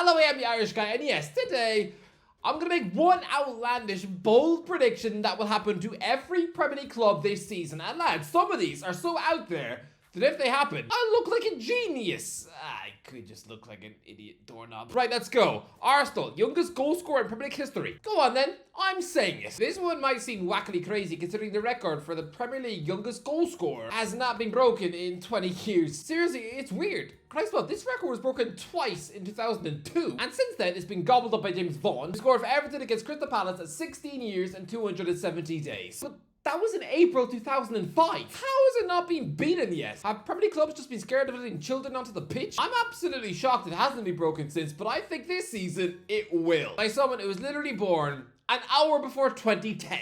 Hello, I am the Irish guy, and yes, today I'm going to make one outlandish, bold prediction that will happen to every Premier League club this season. And lads, some of these are so out there that if they happen, I look like a genius. I could just look like an idiot doorknob. Right, let's go. Arsenal, youngest goal scorer in Premier League history. Go on then, I'm saying it. This one might seem wackily crazy considering the record for the Premier League youngest goal scorer has not been broken in 20 years. Seriously, it's weird. Christ, well, this record was broken twice in 2002, and since then it's been gobbled up by James Vaughan, who scored for Everton against Crystal Palace at 16 years and 270 days. But that was in April 2005. How has it not been beaten yet? Have Premier League clubs just been scared of letting children onto the pitch? I'm absolutely shocked it hasn't been broken since, but I think this season it will. By someone who was literally born an hour before 2010.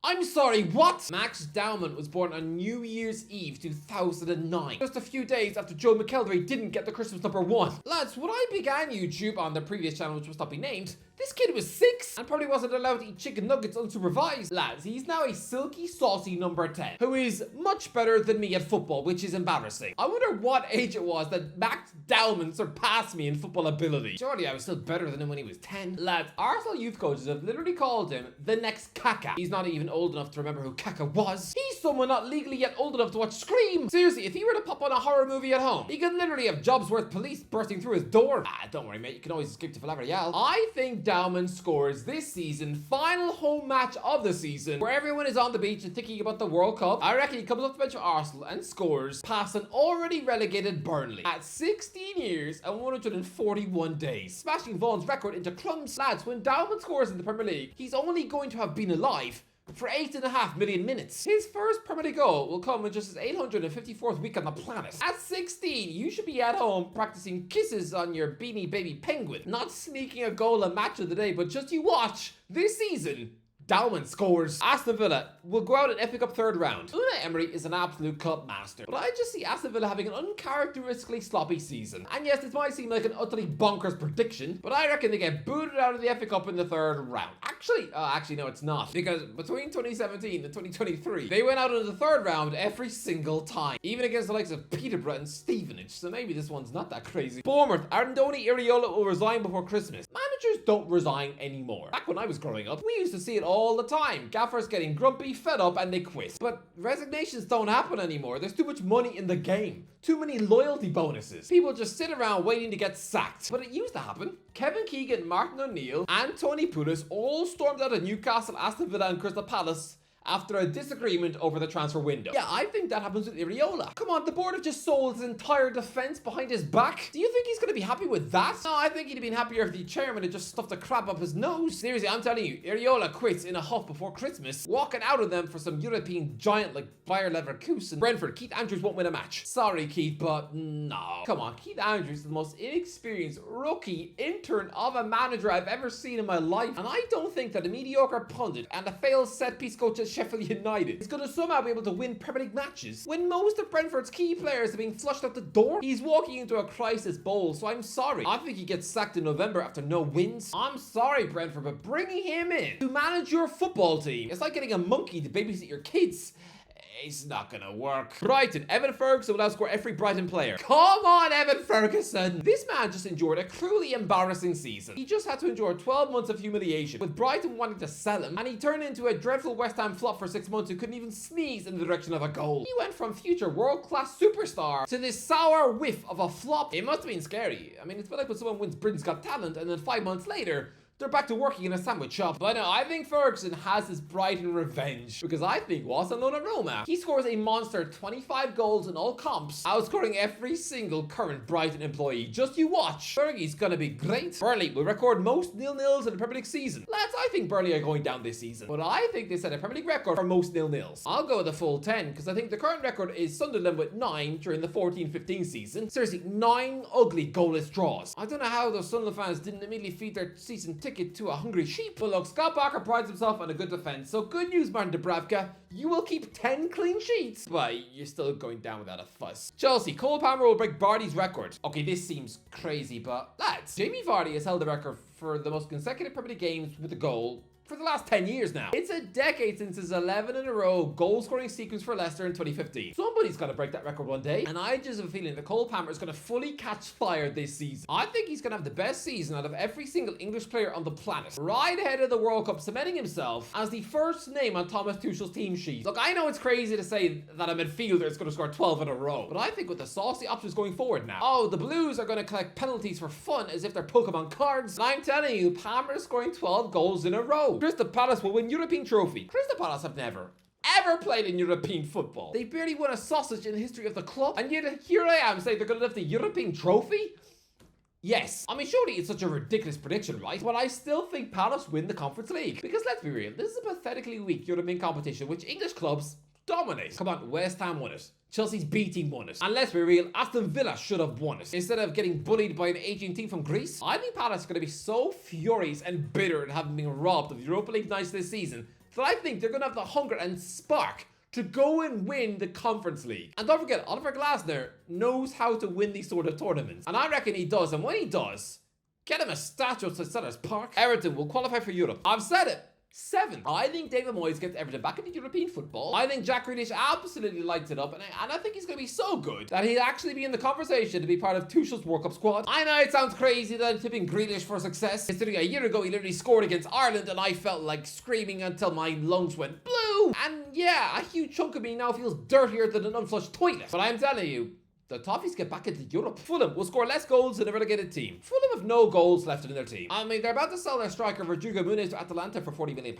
I'm sorry, what? Max Dowman was born on New Year's Eve 2009. Just a few days after Joe McElderry didn't get the Christmas #1. Lads, when I began YouTube on the previous channel, which must not be named, this kid was 6 and probably wasn't allowed to eat chicken nuggets unsupervised. Lads, he's now a silky, saucy number 10, who is much better than me at football, which is embarrassing. I wonder what age it was that Max Dowman surpassed me in football ability. Surely I was still better than him when he was 10. Lads, Arsenal youth coaches have literally called him the next Kaka. He's not even old enough to remember who Kaka was. He's someone not legally yet old enough to watch Scream. Seriously, if he were to pop on a horror movie at home, he could literally have Jobsworth police bursting through his door. Don't worry, mate, you can always escape to Villarreal. I think Dowman scores this season, final home match of the season, where everyone is on the beach and thinking about the World Cup. I reckon he comes off the bench for Arsenal and scores past an already relegated Burnley at 16 years and 141 days, smashing Vaughan's record into crumbs. Lads, when Dowman scores in the Premier League, he's only going to have been alive for 8.5 million minutes. His first Premier League goal will come in just his 854th week on the planet. At 16, you should be at home practicing kisses on your beanie baby penguin, not sneaking a goal a match of the day, but just you watch. This season, Darwin scores. Aston Villa will go out in FA Cup third round. Unai Emery is an absolute cup master, but I just see Aston Villa having an uncharacteristically sloppy season. And yes, this might seem like an utterly bonkers prediction, but I reckon they get booted out of the FA Cup in the third round. Actually, no, it's not. Because between 2017 and 2023, they went out in the third round every single time, even against the likes of Peterborough and Stevenage, so maybe this one's not that crazy. Bournemouth, Andoni Iraola will resign before Christmas. Managers don't resign anymore. Back when I was growing up, we used to see it all the time. Gaffers getting grumpy, fed up, and they quit. But resignations don't happen anymore. There's too much money in the game. Too many loyalty bonuses. People just sit around waiting to get sacked. But it used to happen. Kevin Keegan, Martin O'Neill, and Tony Pulis all stormed out of Newcastle, Aston Villa, and Crystal Palace after a disagreement over the transfer window. Yeah, I think that happens with Iraola. Come on, the board have just sold his entire defense behind his back. Do you think he's going to be happy with that? No, I think he'd have been happier if the chairman had just stuffed a crab up his nose. Seriously, I'm telling you, Iraola quits in a huff before Christmas, walking out of them for some European giant like Bayer Leverkusen. Brentford, Keith Andrews won't win a match. Sorry, Keith, but no. Come on, Keith Andrews is the most inexperienced rookie intern of a manager I've ever seen in my life. And I don't think that a mediocre pundit and a failed set-piece coach at Sheffield United is going to somehow be able to win Premier League matches when most of Brentford's key players are being flushed out the door. He's walking into a crisis bowl, so I'm sorry. I think he gets sacked in November after no wins. I'm sorry, Brentford, but bringing him in to manage your football team, it's like getting a monkey to babysit your kids. It's not gonna work. Brighton, Evan Ferguson will outscore every Brighton player. Come on, Evan Ferguson! This man just endured a cruelly embarrassing season. He just had to endure 12 months of humiliation, with Brighton wanting to sell him, and he turned into a dreadful West Ham flop for 6 months who couldn't even sneeze in the direction of a goal. He went from future world-class superstar to this sour whiff of a flop. It must have been scary. I mean, it's like when someone wins Britain's Got Talent, and then 5 months later, they're back to working in a sandwich shop. But no, I think Ferguson has his Brighton revenge. Because I think, whilst alone at Roma, he scores a monster 25 goals in all comps, outscoring every single current Brighton employee. Just you watch. Fergie's gonna be great. Burnley will record most nil-nils in the Premier League season. Lads, I think Burnley are going down this season. But I think they set a Premier League record for most nil-nils. I'll go with the full 10, because I think the current record is Sunderland with 9 during the 14-15 season. Seriously, 9 ugly goalless draws. I don't know how those Sunderland fans didn't immediately feed their season ticket to a hungry sheep. But look, Scott Barker prides himself on a good defense, so good news, Martin Dubravka. You will keep 10 clean sheets, but you're still going down without a fuss. Chelsea, Cole Palmer will break Vardy's record. Okay, this seems crazy, but lads, Jamie Vardy has held the record for the most consecutive Premier League games with a goal for the last 10 years now. It's a decade since his 11 in a row goal scoring sequence for Leicester in 2015. Somebody's got to break that record one day, and I just have a feeling that Cole Palmer is going to fully catch fire this season. I think he's going to have the best season out of every single English player on the planet, right ahead of the World Cup, cementing himself as the first name on Thomas Tuchel's team sheet. Look, I know it's crazy to say that a midfielder is going to score 12 in a row, but I think with the saucy options going forward now, oh, the Blues are going to collect penalties for fun as if they're Pokemon cards, and I'm telling you, Palmer is scoring 12 goals in a row. Crystal Palace will win European trophy. Crystal Palace have never ever played in European football. They barely won a sausage in the history of the club, and yet here I am saying they're going to lift the European trophy? Yes. I mean, surely it's such a ridiculous prediction, right? But I still think Palace win the Conference League. Because let's be real, this is a pathetically weak European competition which English clubs dominate. Come on, West Ham won it. Chelsea's B team won it. And let's be real, Aston Villa should have won it. Instead of getting bullied by an aging team from Greece, I think Palace are going to be so furious and bitter at having been robbed of Europa League nights this season that I think they're going to have the hunger and spark to go and win the Conference League. And don't forget, Oliver Glasner knows how to win these sort of tournaments. And I reckon he does. And when he does, get him a statue at Sellers Park. Everton will qualify for Europe. I've said it. 7. I think David Moyes gets Everton back into European football. I think Jack Grealish absolutely lights it up, and I think he's going to be so good that he'll actually be in the conversation to be part of Tuchel's World Cup squad. I know it sounds crazy that I'm tipping Grealish for success, considering a year ago he literally scored against Ireland and I felt like screaming until my lungs went blue. And yeah, a huge chunk of me now feels dirtier than an unflushed toilet. But I'm telling you, the Toffees get back into Europe. Fulham will score less goals than a relegated team. Fulham have no goals left in their team. I mean, they're about to sell their striker Rodrigo Nunez to Atalanta for £40 million.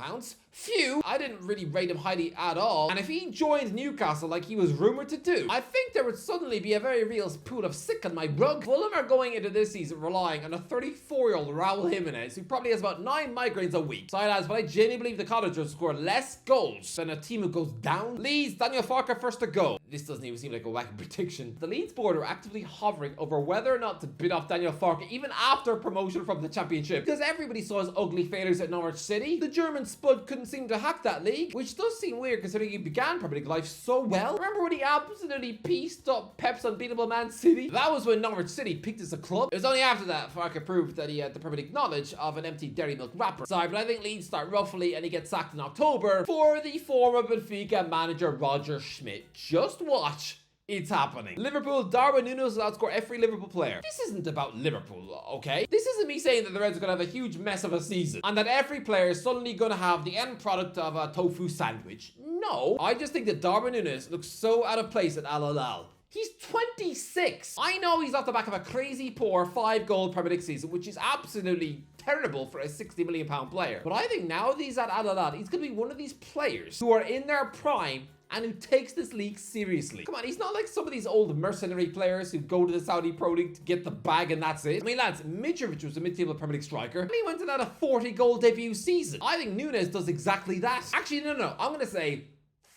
Phew, I didn't really rate him highly at all. And if he joined Newcastle like he was rumoured to do, I think there would suddenly be a very real pool of sick on my rug. Fulham are going into this season relying on a 34-year-old Raul Jimenez, who probably has about 9 migraines a week. So but I genuinely believe the Cottagers will score less goals than a team who goes down. Leeds, Daniel Farke first to go. This doesn't even seem like a wacky prediction. The Leeds board are actively hovering over whether or not to bid off Daniel Farke even after promotion from the Championship, because everybody saw his ugly failures at Norwich City. The German spud couldn't seem to hack that league, which does seem weird considering he began Premier League life so well. Remember when he absolutely pieced up Pep's unbeatable Man City? That was when Norwich City peaked as a club. It was only after that Farke proved that he had the Premier League knowledge of an empty dairy milk wrapper. Sorry, but I think Leeds start roughly and he gets sacked in October for the former Benfica manager Roger Schmidt. Just watch. It's happening. Liverpool, Darwin Nunez will outscore every Liverpool player. This isn't about Liverpool, okay? This isn't me saying that the Reds are going to have a huge mess of a season and that every player is suddenly going to have the end product of a tofu sandwich. No, I just think that Darwin Nunez looks so out of place at Al Hilal. He's 26. I know he's off the back of a crazy poor 5-goal Premier League season, which is absolutely terrible for a £60 million player. But I think now that he's at Al Hilal, he's going to be one of these players who are in their prime and who takes this league seriously. Come on, he's not like some of these old mercenary players who go to the Saudi Pro League to get the bag and that's it. I mean, lads, Mitrovic was a mid-table Premier League striker and he went to that a 40-goal debut season. I think Nunez does exactly that. Actually, no. I'm going to say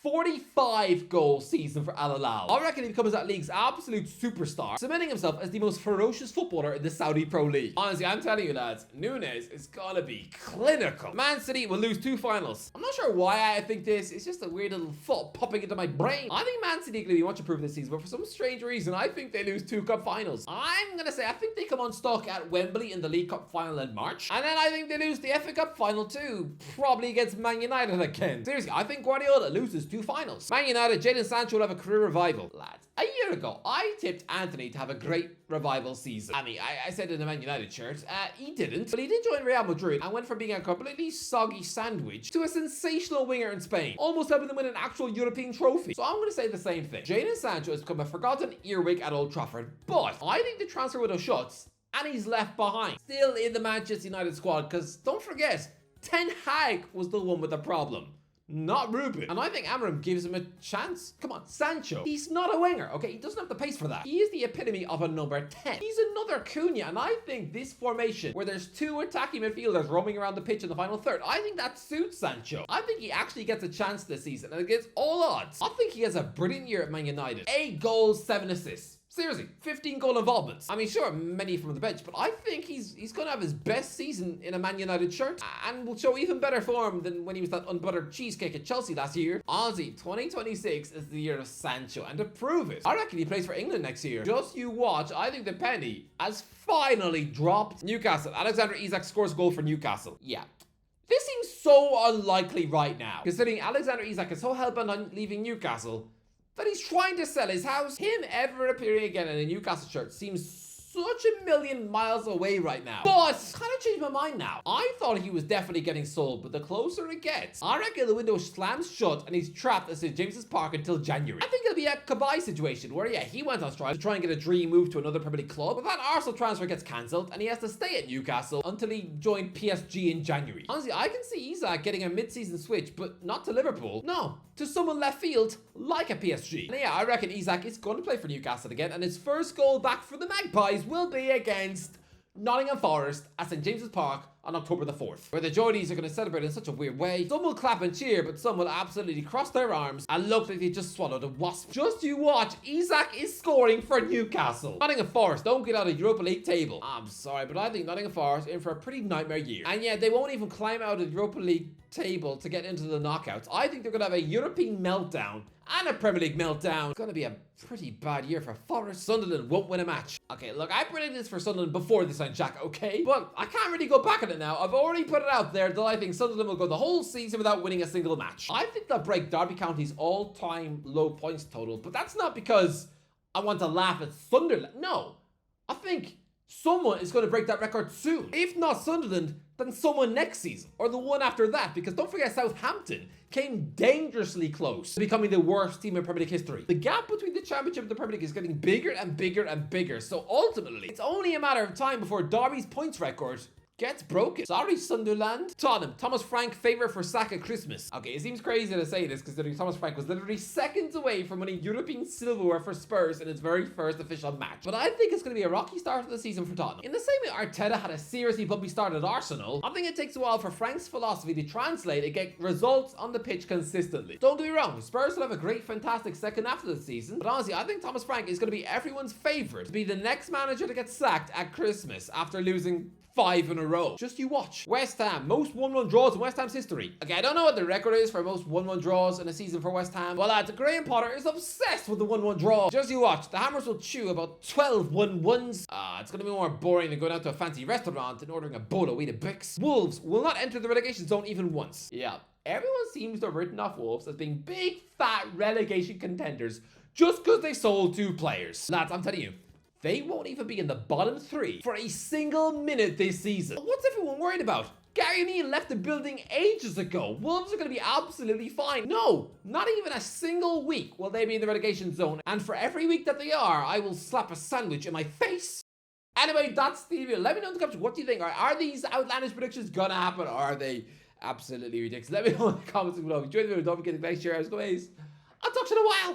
45-goal season for Al Hilal. I reckon he becomes that league's absolute superstar, cementing himself as the most ferocious footballer in the Saudi Pro League. Honestly, I'm telling you lads, Nunez is gonna be clinical. Man City will lose 2 finals. I'm not sure why I think this. It's just a weird little thought popping into my brain. I think Man City are gonna be much improved this season, but for some strange reason, I think they lose 2 cup finals. I'm gonna say I think they come unstuck at Wembley in the League Cup final in March, and then I think they lose the FA Cup final too, probably against Man United again. Seriously, I think Guardiola loses 2 finals. Man United, Jadon Sancho will have a career revival. Lads, a year ago, I tipped Anthony to have a great revival season. I mean, I said in the Man United shirt, he didn't, but he did join Real Madrid and went from being a completely soggy sandwich to a sensational winger in Spain, almost helping them win an actual European trophy. So I'm going to say the same thing. Jadon Sancho has become a forgotten earwig at Old Trafford, but I think the transfer window shuts and he's left behind, still in the Manchester United squad, because don't forget, Ten Hag was the one with the problem, not Ruben. And I think Amorim gives him a chance. Come on, Sancho. He's not a winger, okay? He doesn't have the pace for that. He is the epitome of a number 10. He's another Cunha, and I think this formation, where there's 2 attacking midfielders roaming around the pitch in the final third, I think that suits Sancho. I think he actually gets a chance this season, and against all odds, I think he has a brilliant year at Man United. 8 goals, 7 assists. Seriously, 15 goal involvements. I mean, sure, many from the bench, but I think he's going to have his best season in a Man United shirt and will show even better form than when he was that unbuttered cheesecake at Chelsea last year. Honestly, 2026 is the year of Sancho, and to prove it, I reckon he plays for England next year. Just you watch. I think the penny has finally dropped. Newcastle. Alexander Isak scores a goal for Newcastle. Yeah. This seems so unlikely right now, considering Alexander Isak is so hell-bent on leaving Newcastle that he's trying to sell his house. Him ever appearing again in a Newcastle shirt seems such a million miles away right now. But kind of changed my mind now. I thought he was definitely getting sold, but the closer it gets, I reckon the window slams shut and he's trapped at St. James's Park until January. I think it'll be a Kabay situation where, yeah, he went on strike to try and get a dream move to another Premier League club, but that Arsenal transfer gets cancelled and he has to stay at Newcastle until he joined PSG in January. Honestly, I can see Isak getting a mid-season switch, but not to Liverpool. No, to someone left field like a PSG. And yeah, I reckon Isak is going to play for Newcastle again, and his first goal back for the Magpies will be against Nottingham Forest at St. James's Park on October the 4th, where the Geordies are going to celebrate in such a weird way. Some will clap and cheer, but some will absolutely cross their arms and look like they just swallowed a wasp. Just you watch, Isak is scoring for Newcastle. Nottingham Forest don't get out of Europa League table. I'm sorry, but I think Nottingham Forest are in for a pretty nightmare year. And yeah, they won't even climb out of the Europa League table to get into the knockouts. I think they're going to have a European meltdown and a Premier League meltdown. It's going to be a pretty bad year for Forest. Sunderland won't win a match. Okay, look, I predicted this for Sunderland before they signed Jack, okay? But I can't really go back on it now. I've already put it out there that I think Sunderland will go the whole season without winning a single match. I think they'll break Derby County's all-time low points total, but that's not because I want to laugh at Sunderland. No, I think someone is going to break that record soon. If not Sunderland, then someone next season, or the one after that, because don't forget Southampton came dangerously close to becoming the worst team in Premier League history. The gap between the Championship and the Premier League is getting bigger and bigger and bigger, so ultimately, it's only a matter of time before Derby's points record gets broken. Sorry, Sunderland. Tottenham. Thomas Frank favourite for Saka Christmas. Okay, it seems crazy to say this considering Thomas Frank was literally seconds away from winning European silverware for Spurs in his very first official match. But I think it's going to be a rocky start to the season for Tottenham. In the same way Arteta had a seriously bumpy start at Arsenal, I think it takes a while for Frank's philosophy to translate and get results on the pitch consistently. Don't get me wrong, Spurs will have a great, fantastic second half of the season, but honestly, I think Thomas Frank is going to be everyone's favourite to be the next manager to get sacked at Christmas after losing 5 in a row. Just you watch. West Ham, most 1-1 draws in West Ham's history. Okay, I don't know what the record is for most 1-1 draws in a season for West Ham. Well, lads, Graham Potter is obsessed with the 1-1 draw. Just you watch. The Hammers will chew about 12 1-1s. It's going to be more boring than going out to a fancy restaurant and ordering a bowl of Weetabix. Wolves will not enter the relegation zone even once. Yeah, everyone seems to have written off Wolves as being big, fat relegation contenders just because they sold 2 players. Lads, I'm telling you, they won't even be in the bottom 3 for a single minute this season. What's everyone worried about? Gary O'Neill left the building ages ago. Wolves are going to be absolutely fine. No, not even a single week will they be in the relegation zone. And for every week that they are, I will slap a sandwich in my face. Anyway, that's the video. Let me know in the comments, what do you think? Are these outlandish predictions going to happen? Or are they absolutely ridiculous? Let me know in the comments below. If you enjoyed the video, don't forget to like, share, as always. I'll talk to you in a while.